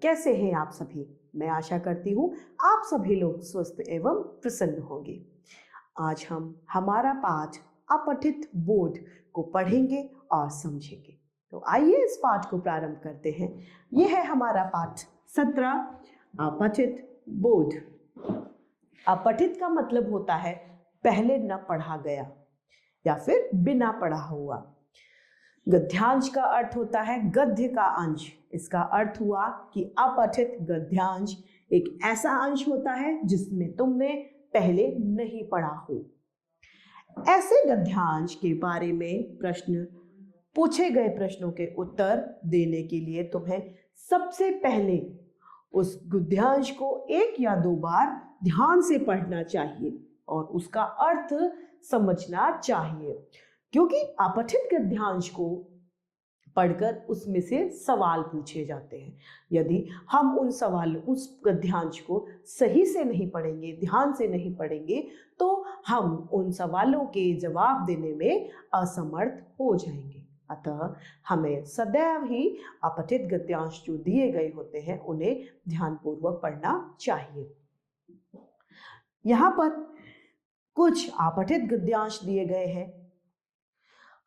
कैसे हैं आप सभी? मैं आशा करती हूँ आप सभी लोग स्वस्थ एवं प्रसन्न होंगे। आज हम हमारा पाठ अपठित बोध को पढ़ेंगे और समझेंगे। तो आइए इस पाठ को प्रारंभ करते हैं। यह है हमारा पाठ 17 अपठित बोध। अपठित का मतलब होता है पहले न पढ़ा गया या फिर बिना पढ़ा हुआ। गद्यांश का अर्थ होता है गद्य का अंश। इसका अर्थ हुआ कि अपठित गद्यांश एक ऐसा अंश होता है जिसमें तुमने पहले नहीं पढ़ा हो। ऐसे गद्यांश के बारे में प्रश्न पूछे गए प्रश्नों के उत्तर देने के लिए तुम्हें सबसे पहले उस गद्यांश को 1 या 2 बार ध्यान से पढ़ना चाहिए और उसका अर्थ समझना चाहिए, क्योंकि अपठित गद्यांश को पढ़कर उसमें से सवाल पूछे जाते हैं। यदि हम उस गद्यांश को सही से नहीं पढ़ेंगे, ध्यान से नहीं पढ़ेंगे, तो हम उन सवालों के जवाब देने में असमर्थ हो जाएंगे। अतः हमें सदैव ही अपठित गद्यांश जो दिए गए होते हैं उन्हें ध्यानपूर्वक पढ़ना चाहिए। यहाँ पर कुछ अपठित गद्यांश दिए गए हैं,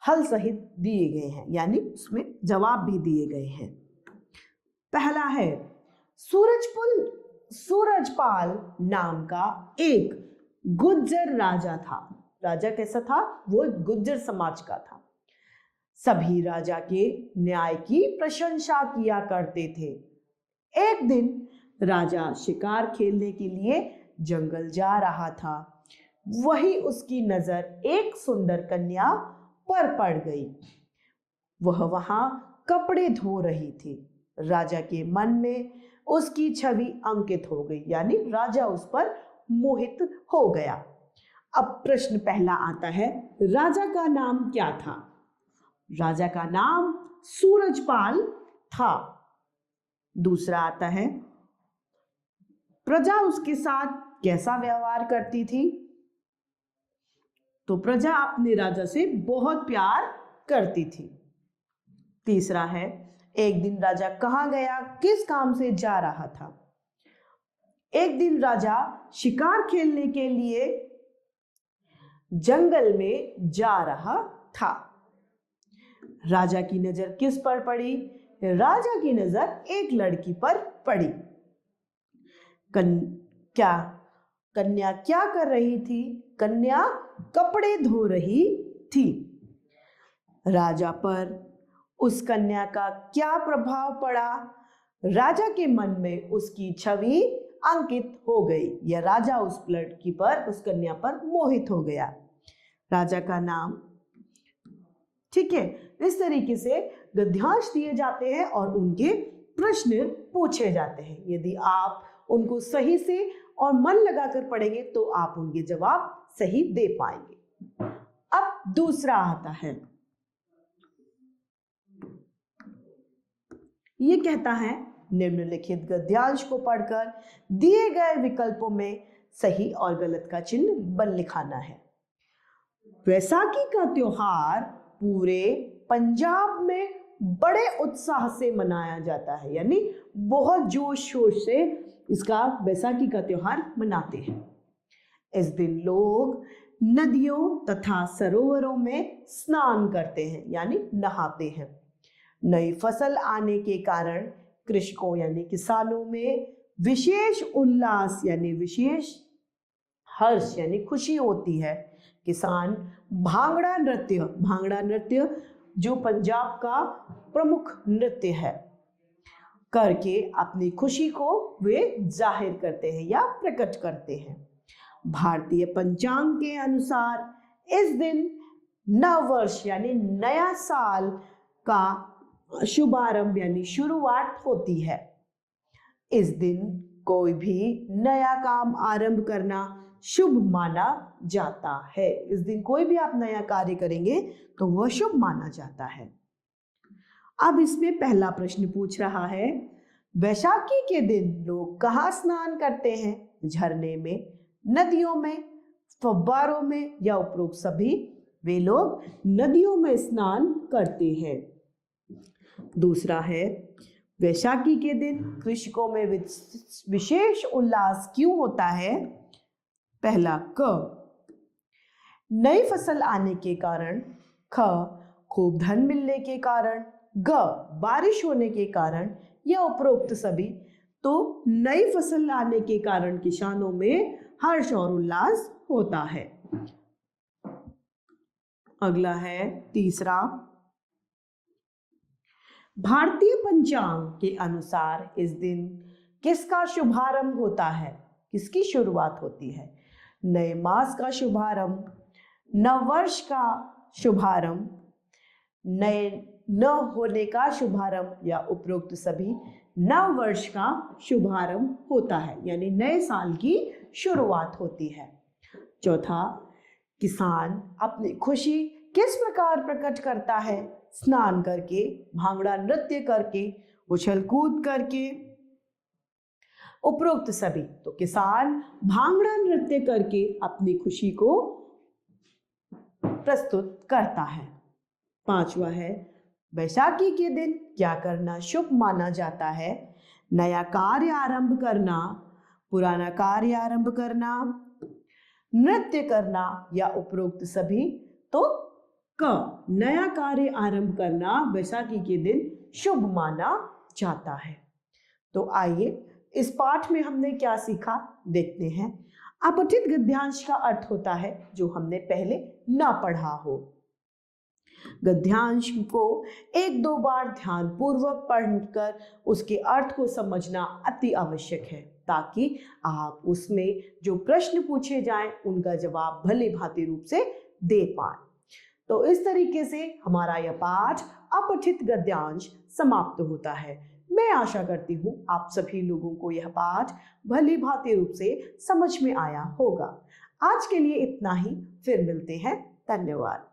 हल सहित दिए गए हैं, यानी उसमें जवाब भी दिए गए हैं। पहला है, सूरजपाल नाम का एक गुज्जर राजा था। राजा कैसा था? वो गुज्जर समाज का था। सभी राजा के न्याय की प्रशंसा किया करते थे। एक दिन राजा शिकार खेलने के लिए जंगल जा रहा था। वही उसकी नजर एक सुंदर कन्या पर पड़ गई। वह वहां कपड़े धो रही थी। राजा के मन में उसकी छवि अंकित हो गई, यानी राजा उस पर मोहित हो गया। अब प्रश्न पहला आता है, राजा का नाम क्या था? राजा का नाम सूरजपाल था। दूसरा आता है, प्रजा उसके साथ कैसा व्यवहार करती थी? तो प्रजा अपने राजा से बहुत प्यार करती थी। तीसरा है, एक दिन राजा कहाँ गया, किस काम से जा रहा था? एक दिन राजा शिकार खेलने के लिए जंगल में जा रहा था। राजा की नजर किस पर पड़ी? राजा की नजर एक लड़की पर पड़ी। कन्या क्या कर रही थी? कन्या कपड़े धो रही थी। राजा पर उस कन्या का क्या प्रभाव पड़ा? राजा के मन में उसकी छवि अंकित हो गई, या राजा उस लड़की पर, उस कन्या पर मोहित हो गया। राजा का नाम। ठीक है, इस तरीके से गद्यांश दिए जाते हैं और उनके प्रश्न पूछे जाते हैं। यदि आप उनको सही से और मन लगाकर पढ़ेंगे तो आप उनके जवाब सही दे पाएंगे। अब दूसरा आता है, ये कहता है, निम्नलिखित गद्यांश को पढ़कर दिए गए विकल्पों में सही और गलत का चिन्ह बन लिखाना है। वैसाखी का त्योहार पूरे पंजाब में बड़े उत्साह से मनाया जाता है, यानी बहुत जोश शोर से इसका वैसाखी का त्योहार मनाते हैं। इस दिन लोग नदियों तथा सरोवरों में स्नान करते हैं, यानी नहाते हैं। नई फसल आने के कारण कृषकों यानी किसानों में विशेष उल्लास यानी विशेष हर्ष यानी खुशी होती है। किसान भांगड़ा नृत्य जो पंजाब का प्रमुख नृत्य है, करके अपनी खुशी को वे जाहिर करते हैं या प्रकट करते हैं। भारतीय पंचांग के अनुसार इस दिन नव वर्ष यानी नया साल का शुभारंभ यानी शुरुआत होती है। इस दिन कोई भी नया काम आरंभ करना शुभ माना जाता है। इस दिन कोई भी आप नया कार्य करेंगे तो वह शुभ माना जाता है। अब इसमें पहला प्रश्न पूछ रहा है, वैशाखी के दिन लोग कहाँ स्नान करते हैं? झरने में, नदियों में, फव्वारों में या उपरोक्त सभी? वे लोग नदियों में स्नान करते हैं। दूसरा है, वैशाखी के दिन कृषकों में विशेष उल्लास क्यों होता है? पहला क, नई फसल आने के कारण। ख, खूब धन मिलने के कारण। ग, बारिश होने के कारण। या उपरोक्त सभी। तो नई फसल आने के कारण किसानों में हर्ष और उल्लास होता है। अगला है तीसरा, भारतीय पंचांग के अनुसार इस दिन किसका शुभारंभ होता है? किसकी शुरुआत होती है? नए मास का शुभारंभ, नववर्ष का शुभारंभ, नए न होने का शुभारंभ या उपरोक्त सभी। नव वर्ष का शुभारंभ होता है, यानी नए साल की शुरुआत होती है। चौथा, किसान अपनी खुशी किस प्रकार प्रकट करता है? स्नान करके, भांगड़ा नृत्य करके, उछल कूद करके, उपरोक्त सभी। तो किसान भांगड़ा नृत्य करके अपनी खुशी को प्रस्तुत करता है। पांचवा है, वैशाखी के दिन क्या करना शुभ माना जाता है? नया कार्य आरंभ करना, पुराना कार्य आरंभ करना, नृत्य करना या उपरोक्त सभी। तो क, नया कार्य आरंभ करना वैशाखी के दिन शुभ माना जाता है। तो आइए इस पाठ में हमने क्या सीखा देखते हैं। अपठित गद्यांश का अर्थ होता है जो हमने पहले ना पढ़ा हो। गद्यांश को एक दो बार ध्यानपूर्वक पढ़कर उसके अर्थ को समझना अति आवश्यक है, ताकि आप उसमें जो प्रश्न पूछे जाएं उनका जवाब भली भांति रूप से दे पाएं। तो इस तरीके से हमारा यह पाठ अपठित गद्यांश समाप्त होता है। मैं आशा करती हूँ आप सभी लोगों को यह पाठ भली भांति रूप से समझ में आया होगा। आज के लिए इतना ही, फिर मिलते हैं। धन्यवाद।